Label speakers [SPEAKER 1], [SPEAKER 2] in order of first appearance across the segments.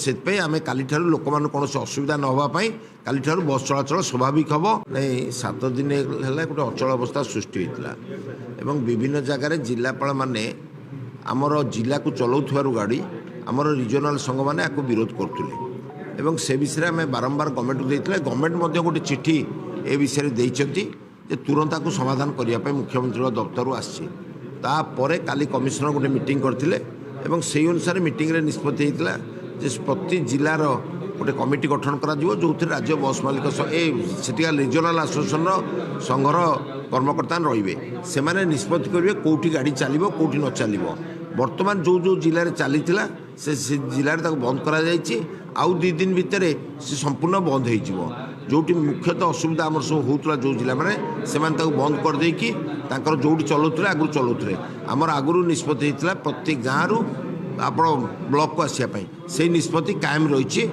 [SPEAKER 1] से आम काली लोक मान कौन असुविधा न होगापाई काली बस चलाचल स्वाभाविक हम नहीं 7 दिन है गोटे अचल अवस्था सृष्टि होता है विभिन्न जगार जिलापाल मैंने आमर जिला को चलाऊ गाड़ी आमर रिजनाल संघ मैंने विरोध करुले से विषय में बारंबार गवर्नमेंट को देते गवर्नमेंट गोटे चिठी ए विषय देती तुरंत को समाधान करने मुख्यमंत्री दफ्तर आसपर काली कमिशनर गोटे मीटिंग करते से अनुसार मीटिंग रे निष्पत्ति होता प्रति जिलार गोटे कमिटी गठन करा जो राज्य बस मालिक सेठिका रिजनाल आसोसिएशन संघर कर्मकर्ता रे से निष्पत्ति करेंगे कौटी गाड़ी चलो कौटी न चलो बर्तमान जो जो जिले में चली से जिले में बंद कर आउ 2 दिन भितर से संपूर्ण बंद हो जो मुख्यतः असुविधा आम सब होता जो जिला में से बंद कर देकी जो चलाऊे आगु चलाऊे आमर आगु निष्पत्ति होता प्रत्येक गाँव रु आप ब्लॉक को आसापी से निष्पत्ति कायम रही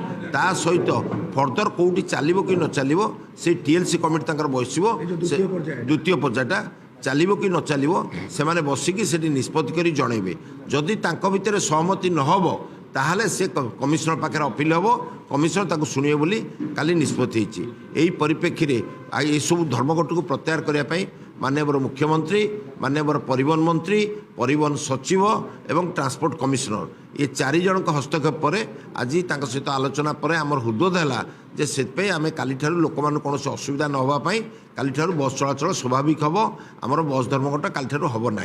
[SPEAKER 1] सहित फर्दर कौटी चलो कि न चलो से टीएलसी कमिटी बस द्वितीय पर्यायटा चलो कि न चलो से बसिकी से निष्पत्ति कर जनइबे जदि भितर सहमति नहब ताहले से कमिशनर पाखे अपील हम कमिशनर ताको शुणे बोली काली निष्पत्ति यही परिप्रेक्षी में ये सब धर्मघट को प्रत्याहार करने माननीय मुख्यमंत्री माननीय परिवहन मंत्री परिवहन सचिव एवं ट्रांसपोर्ट कमिशनर ये 4 जन हस्तक्षेप पर आज सहित आलोचना पर आम हृदय है से आम काली लोक मान कौन असुविधा न होगापाई काली बस चलाचल स्वाभाविक हम आमर बस धर्मघट काली हम ना।